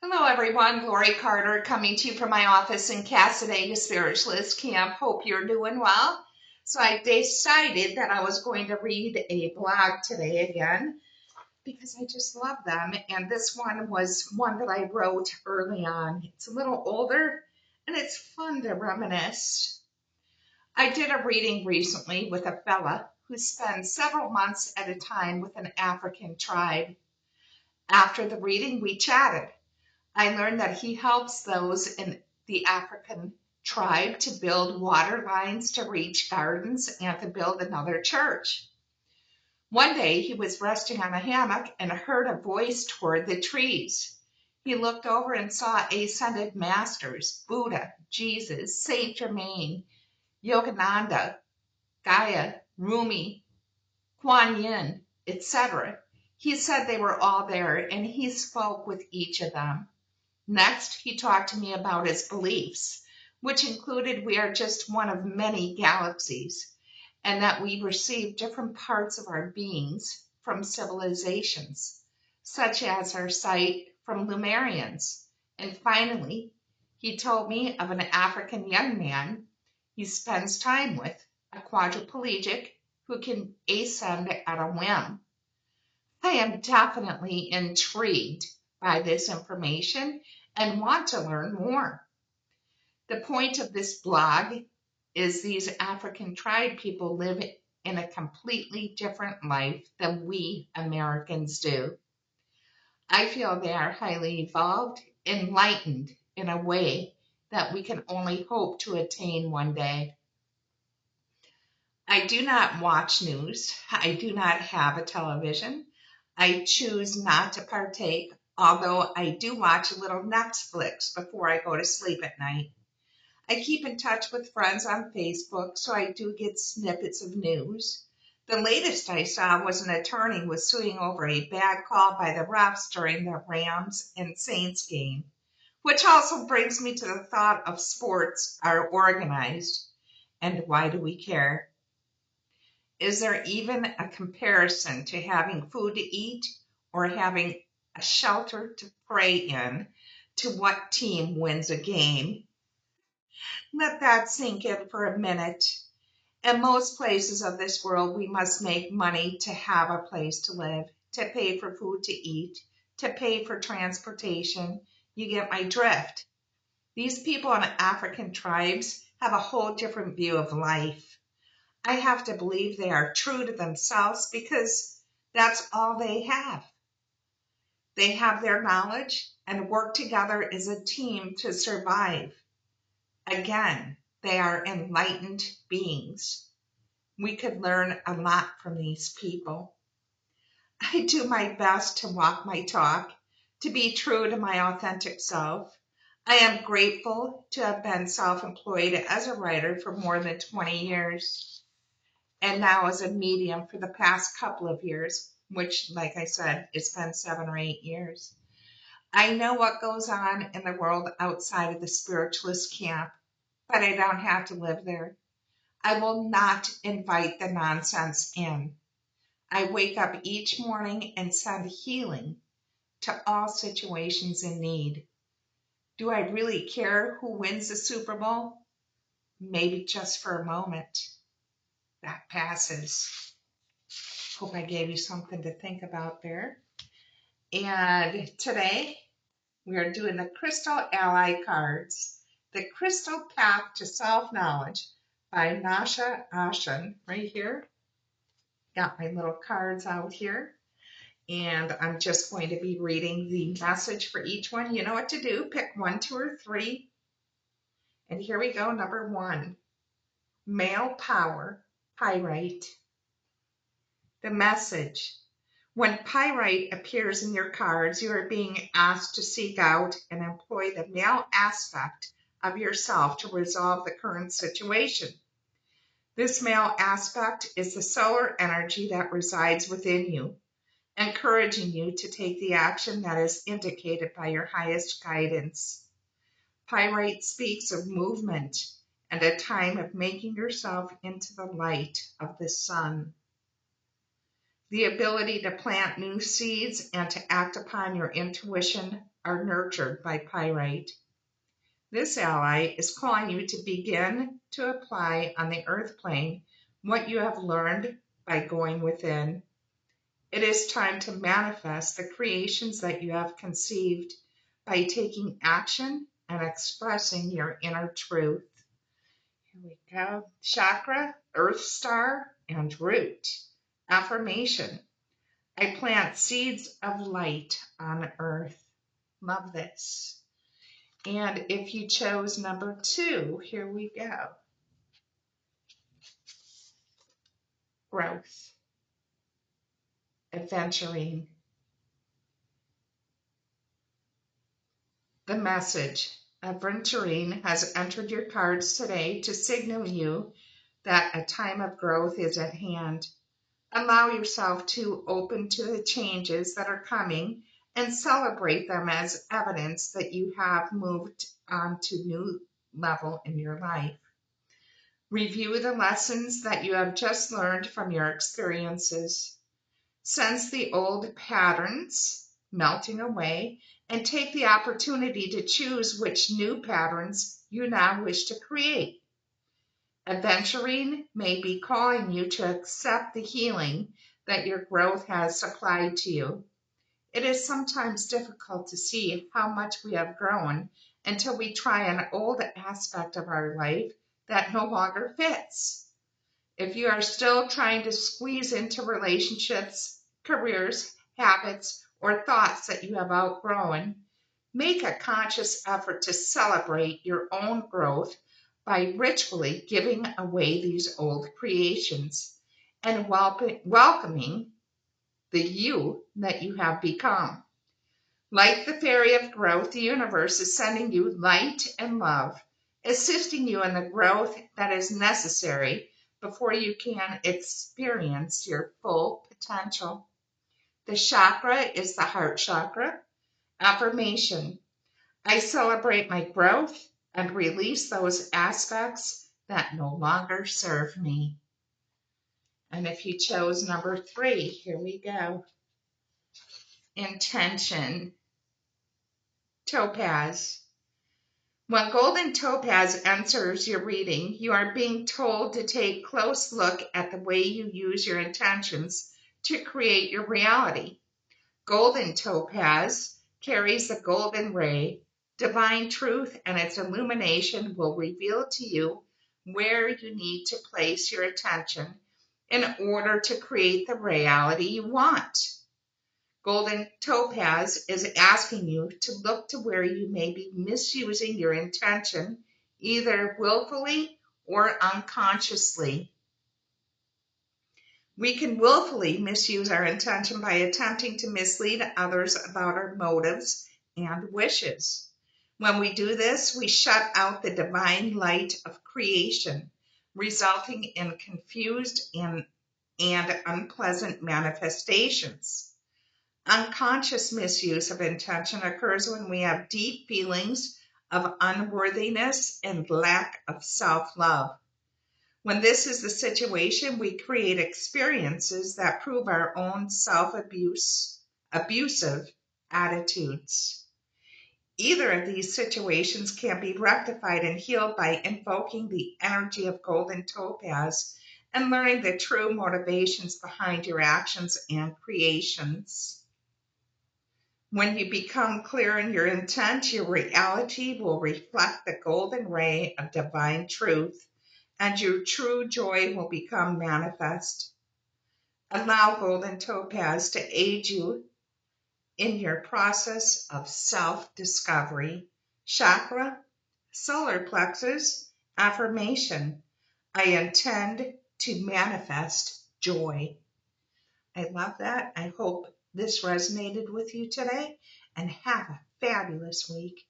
Hello, everyone. LoriCarter coming to you from my office in Cassadaga Spiritualist Camp. Hope you're doing well. So I decided that I was going to read a blog today again because I just love them. And this one was one that I wrote early on. It's a little older and it's fun to reminisce. I did a reading recently with a fella who spends several months at a time with an African tribe. After the reading, we chatted. I learned that he helps those in the African tribe to build water lines to reach gardens and to build another church. One day he was resting on a hammock and heard a voice toward the trees. He looked over and saw ascended masters, Buddha, Jesus, Saint Germain, Yogananda, Gaia, Rumi, Kuan Yin, etc. He said they were all there and he spoke with each of them. Next, he talked to me about his beliefs, which included we are just one of many galaxies, and that we receive different parts of our beings from civilizations, such as our sight from Lemurians. And finally, he told me of an African young man he spends time with, a quadriplegic who can ascend at a whim. I am definitely intrigued by this information and want to learn more. The point of this blog is these African tribe people live in a completely different life than we Americans do. I feel they are highly evolved, enlightened in a way that we can only hope to attain one day. I do not watch news. I do not have a television. I choose not to partake, although I do watch a little Netflix before I go to sleep at night. I keep in touch with friends on Facebook, so I do get snippets of news. The latest I saw was an attorney was suing over a bad call by the refs during the Rams and Saints game, which also brings me to the thought of sports are organized. And why do we care? Is there even a comparison to having food to eat or having a shelter to pray in to what team wins a game? Let that sink in for a minute. In most places of this world, we must make money to have a place to live, to pay for food to eat, to pay for transportation. You get my drift. These people in African tribes have a whole different view of life. I have to believe they are true to themselves because that's all they have. They have their knowledge and work together as a team to survive. Again, they are enlightened beings. We could learn a lot from these people. I do my best to walk my talk, to be true to my authentic self. I am grateful to have been self-employed as a writer for more than 20 years. And now as a medium for the past couple of years, which, like I said, it's been 7 or 8 years. I know what goes on in the world outside of the spiritualist camp, but I don't have to live there. I will not invite the nonsense in. I wake up each morning and send healing to all situations in need. Do I really care who wins the Super Bowl? Maybe just for a moment. That passes. Hope I gave you something to think about there. And today we are doing the Crystal Ally cards. The Crystal Path to Self-Knowledge by Nasha Ashen right here. Got my little cards out here. And I'm just going to be reading the message for each one. You know what to do. Pick 1, 2, or 3. And here we go. Number 1. Male Power, Pyrite. The message. When pyrite appears in your cards, you are being asked to seek out and employ the male aspect of yourself to resolve the current situation. This male aspect is the solar energy that resides within you, encouraging you to take the action that is indicated by your highest guidance. Pyrite speaks of movement and a time of making yourself into the light of the sun. The ability to plant new seeds and to act upon your intuition are nurtured by pyrite. This ally is calling you to begin to apply on the earth plane what you have learned by going within. It is time to manifest the creations that you have conceived by taking action and expressing your inner truth. Here we go. Chakra, earth star, and root. Affirmation. I plant seeds of light on earth. Love this. And if you chose number 2, here we go. Growth. Adventuring. The message. Adventuring has entered your cards today to signal you that a time of growth is at hand. Allow yourself to open to the changes that are coming and celebrate them as evidence that you have moved on to a new level in your life. Review the lessons that you have just learned from your experiences. Sense the old patterns melting away and take the opportunity to choose which new patterns you now wish to create. Adventuring may be calling you to accept the healing that your growth has supplied to you. It is sometimes difficult to see how much we have grown until we try an old aspect of our life that no longer fits. If you are still trying to squeeze into relationships, careers, habits, or thoughts that you have outgrown, make a conscious effort to celebrate your own growth by ritually giving away these old creations and welcoming the you that you have become. Like the fairy of growth, the universe is sending you light and love, assisting you in the growth that is necessary before you can experience your full potential. The chakra is the heart chakra. Affirmation. I celebrate my growth and release those aspects that no longer serve me. And if you chose number 3, here we go. Intention. Topaz. When golden topaz enters your reading, you are being told to take a close look at the way you use your intentions to create your reality. Golden topaz carries the golden ray. Divine truth and its illumination will reveal to you where you need to place your attention in order to create the reality you want. Golden topaz is asking you to look to where you may be misusing your intention, either willfully or unconsciously. We can willfully misuse our intention by attempting to mislead others about our motives and wishes. When we do this, we shut out the divine light of creation, resulting in confused and unpleasant manifestations. Unconscious misuse of intention occurs when we have deep feelings of unworthiness and lack of self-love. When this is the situation, we create experiences that prove our own abusive attitudes. Either of these situations can be rectified and healed by invoking the energy of golden topaz and learning the true motivations behind your actions and creations. When you become clear in your intent, your reality will reflect the golden ray of divine truth, and your true joy will become manifest. Allow golden topaz to aid you in your process of self-discovery. Chakra, solar plexus, affirmation. I intend to manifest joy. I love that. I hope this resonated with you today, and have a fabulous week.